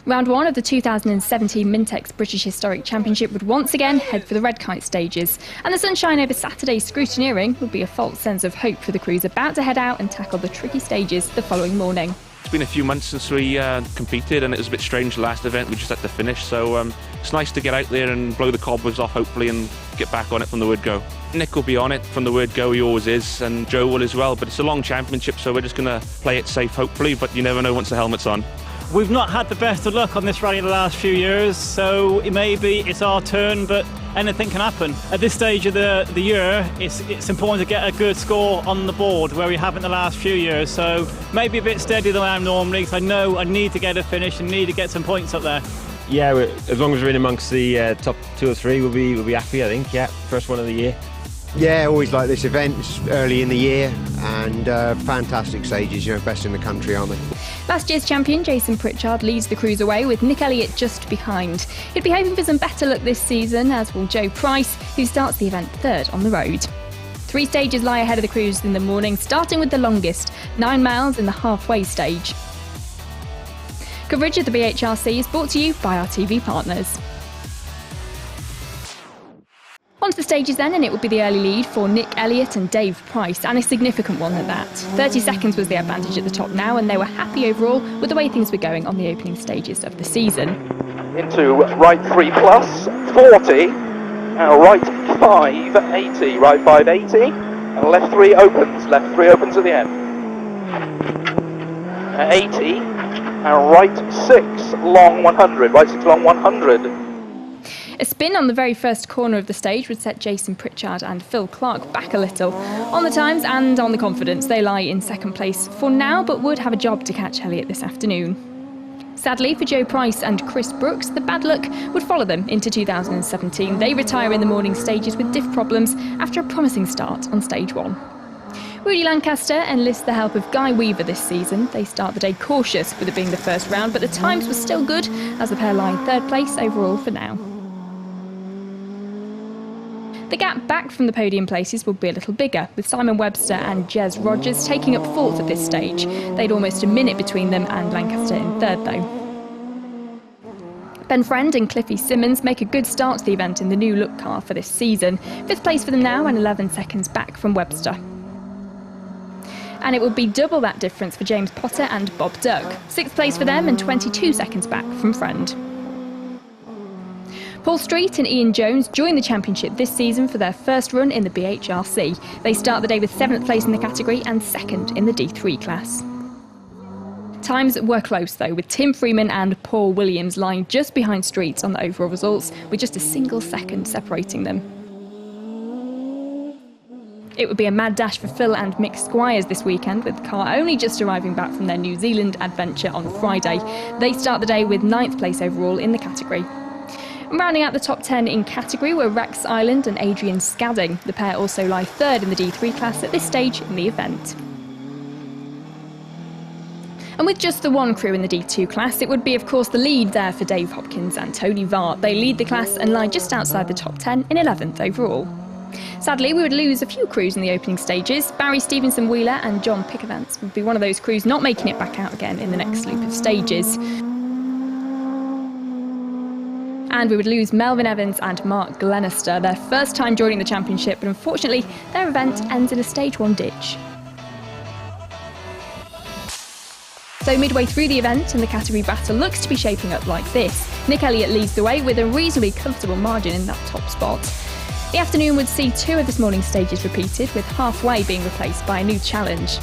Round 1 of the 2017 Mintex British Historic Championship would once again head for the red kite stages, and the sunshine over Saturday's scrutineering would be a false sense of hope for the crews about to head out and tackle the tricky stages the following morning. It's been a few months since we competed, and it was a bit strange the last event, we just had to finish, so it's nice to get out there and blow the cobwebs off hopefully and get back on it from the word go. Nick will be on it from the word go, he always is, and Joe will as well, but it's a long championship, so we're just going to play it safe hopefully, but you never know once the helmet's on. We've not had the best of luck on this rally the last few years, so maybe it's our turn, but anything can happen. At this stage of the year, it's important to get a good score on the board where we haven't the last few years, so maybe a bit steadier than I am normally, because I know I need to get a finish and need to get some points up there. Yeah, as long as we're in amongst the top 2 or 3, we'll be happy, I think. Yeah, first one of the year. Yeah, always like this event. It's early in the year and fantastic stages, best in the country, aren't they? Last year's champion Jason Pritchard leads the crews away with Nick Elliott just behind. He'd be hoping for some better luck this season, as will Joe Price, who starts the event third on the road. 3 stages lie ahead of the crews in the morning, starting with the longest, 9 miles in the halfway stage. Coverage of the BHRC is brought to you by our TV partners. On to the stages then, and it will be the early lead for Nick Elliott and Dave Price, and a significant one at that. 30 seconds was the advantage at the top now, and they were happy overall with the way things were going on the opening stages of the season. Into right 3 plus, 40, right 5, 80, right 5, 80, and left 3 opens at the end. 80, and right 6, long 100, right 6, long 100. A spin on the very first corner of the stage would set Jason Pritchard and Phil Clark back a little. On the times and on the confidence, they lie in second place for now, but would have a job to catch Elliott this afternoon. Sadly for Joe Price and Chris Brooks, the bad luck would follow them into 2017. They retire in the morning stages with diff problems after a promising start on stage 1. Rudy Lancaster enlists the help of Guy Weaver this season. They start the day cautious with it being the first round, but the times were still good as the pair lie in third place overall for now. The gap back from the podium places will be a little bigger, with Simon Webster and Jez Rogers taking up 4th at this stage. They'd almost a minute between them and Lancaster in 3rd though. Ben Friend and Cliffy Simmons make a good start to the event in the new look car for this season. 5th place for them now and 11 seconds back from Webster. And it will be double that difference for James Potter and Bob Duck. 6th place for them and 22 seconds back from Friend. Paul Street and Ian Jones join the championship this season for their first run in the BHRC. They start the day with 7th place in the category and 2nd in the D3 class. Times were close though, with Tim Freeman and Paul Williams lying just behind Street on the overall results, with just a single second separating them. It would be a mad dash for Phil and Mick Squires this weekend, with the car only just arriving back from their New Zealand adventure on Friday. They start the day with 9th place overall in the category. And rounding out the top 10 in category were Rex Island and Adrian Scadding. The pair also lie 3rd in the D3 class at this stage in the event. And with just the one crew in the D2 class, it would be of course the lead there for Dave Hopkins and Tony Vart. They lead the class and lie just outside the top 10 in 11th overall. Sadly, we would lose a few crews in the opening stages. Barry Stevenson Wheeler and John Pickavance would be one of those crews not making it back out again in the next loop of stages. And we would lose Melvin Evans and Mark Glenister, their first time joining the championship, but unfortunately their event ends in a stage 1 ditch. So midway through the event, and the category battle looks to be shaping up like this. Nick Elliott leads the way with a reasonably comfortable margin in that top spot. The afternoon would see 2 of this morning's stages repeated, with halfway being replaced by a new challenge.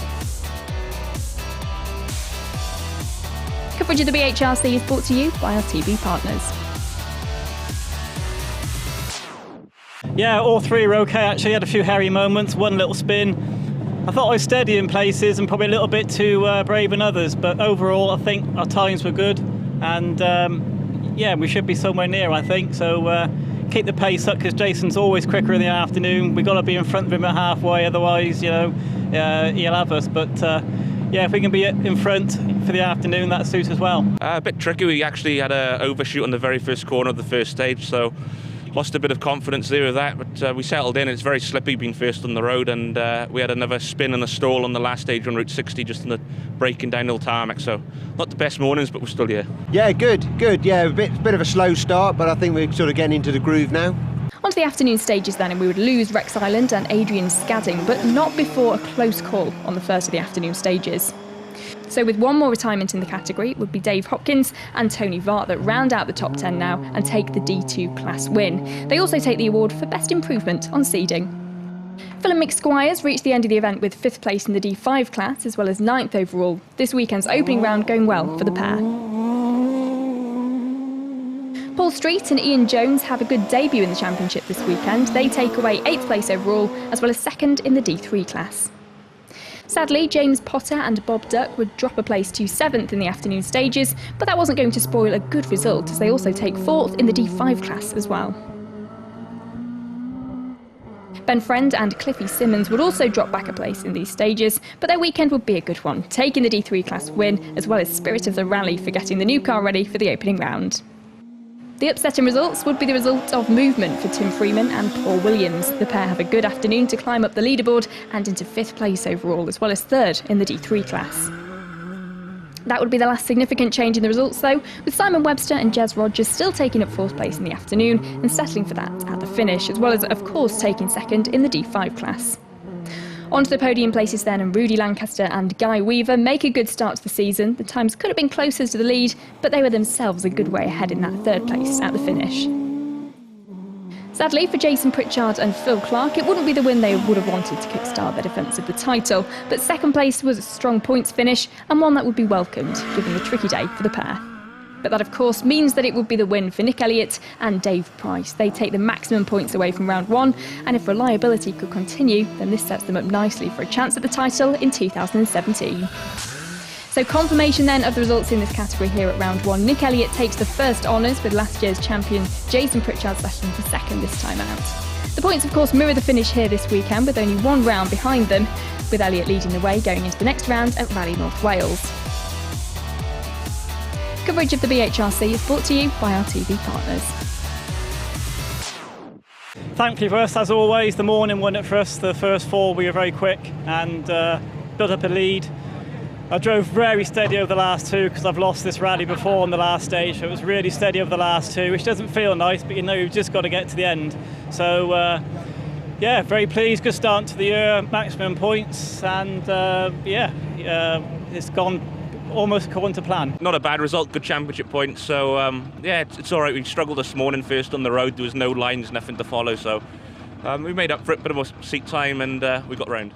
Coverage of the BHRC is brought to you by our TV partners. Yeah, all 3 were okay actually, had a few hairy moments, one little spin. I thought I was steady in places and probably a little bit too brave in others, but overall I think our times were good, and yeah, we should be somewhere near I think, so keep the pace up because Jason's always quicker in the afternoon. We've got to be in front of him at halfway, otherwise he'll have us, but yeah, if we can be in front for the afternoon, that suits as well. A bit tricky, we actually had an overshoot on the very first corner of the first stage, so lost a bit of confidence there with that, but we settled in. It's very slippy being first on the road, and we had another spin and a stall on the last stage on Route 60 just in the breaking downhill tarmac, so not the best mornings, but we're still here. Yeah, good. Yeah, a bit of a slow start, but I think we're sort of getting into the groove now. On to the afternoon stages then, and we would lose Rex Island and Adrian Scadding, but not before a close call on the first of the afternoon stages. So with one more retirement in the category, it would be Dave Hopkins and Tony Vart that round out the top 10 now and take the D2 class win. They also take the award for Best Improvement on seeding. Phil and Mick Squires reached the end of the event with 5th place in the D5 class as well as 9th overall. This weekend's opening round going well for the pair. Paul Street and Ian Jones have a good debut in the championship this weekend. They take away 8th place overall as well as 2nd in the D3 class. Sadly, James Potter and Bob Duck would drop a place to 7th in the afternoon stages, but that wasn't going to spoil a good result as they also take 4th in the D5 class as well. Ben Friend and Cliffy Simmons would also drop back a place in these stages, but their weekend would be a good one, taking the D3 class win as well as Spirit of the Rally for getting the new car ready for the opening round. The upsetting results would be the result of movement for Tim Freeman and Paul Williams. The pair have a good afternoon to climb up the leaderboard and into 5th place overall, as well as 3rd in the D3 class. That would be the last significant change in the results though, with Simon Webster and Jez Rogers still taking up 4th place in the afternoon and settling for that at the finish, as well as of course taking 2nd in the D5 class. On to the podium places then, and Rudy Lancaster and Guy Weaver make a good start to the season. The times could have been closer to the lead, but they were themselves a good way ahead in that 3rd place at the finish. Sadly for Jason Pritchard and Phil Clark, it wouldn't be the win they would have wanted to kickstart their defence of the title, but 2nd place was a strong points finish and one that would be welcomed, given the tricky day for the pair. But that of course means that it would be the win for Nick Elliott and Dave Price. They take the maximum points away from round 1, and if reliability could continue, then this sets them up nicely for a chance at the title in 2017. So confirmation then of the results in this category here at round 1. Nick Elliott takes the first honours, with last year's champion Jason Pritchard settling for 2nd this time out. The points of course mirror the finish here this weekend, with only one round behind them, with Elliott leading the way going into the next round at Rally North Wales. Coverage of the BHRC is brought to you by our TV partners. Thankfully for us, as always, the morning won it for us. The first 4 we were very quick and built up a lead. I drove very steady over the last 2 because I've lost this rally before on the last stage, so it was really steady over the last 2, which doesn't feel nice, but you know you've just got to get to the end. So yeah, very pleased, good start to the year, maximum points, and it's gone almost according to plan. Not a bad result, good championship points, so yeah, it's all right. We struggled this morning first on the road, there was no lines, nothing to follow, so we made up for it, bit of a seat time, and we got round.